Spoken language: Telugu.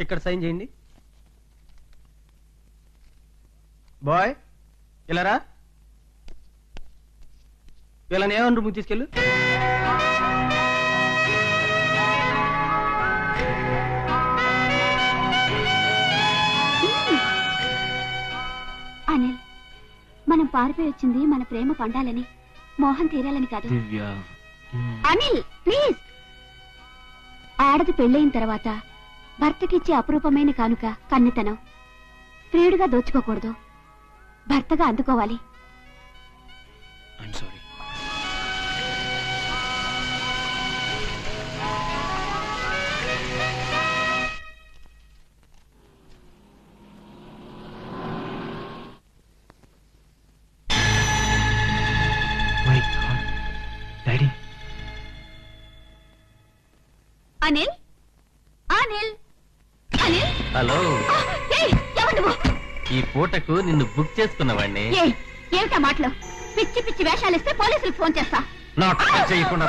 ఇక్కడ సైన్ చేయండి. బాయ్ ఇలా రా. వీళ్ళని ఏమన్నా రూమ్కి తీసుకెళ్ళు. అనిల్, మనం పారిపోయి వచ్చింది మన ప్రేమ పండాలని, మోహన్ తీరాలని కాదు. అనిల్ ప్లీజ్. ఆడది పెళ్ళయిన తర్వాత భర్తకిచ్చే అపురూపమైన కానుక కన్నెతనం. ప్రియుడిగా దోచుకోకూడదు, భర్తగా అందుకోవాలి. అనిల్, అనిల్, అనిల్. హలో. ఎవరు నువ్వు? ఈ పూటకు నిన్ను బుక్ చేసుకున్నవాడిని. ఏమిటా మాటలు? పిచ్చి పిచ్చి వేషాలు ఇస్తే పోలీసులకు ఫోన్ చేస్తా. చేయకుండా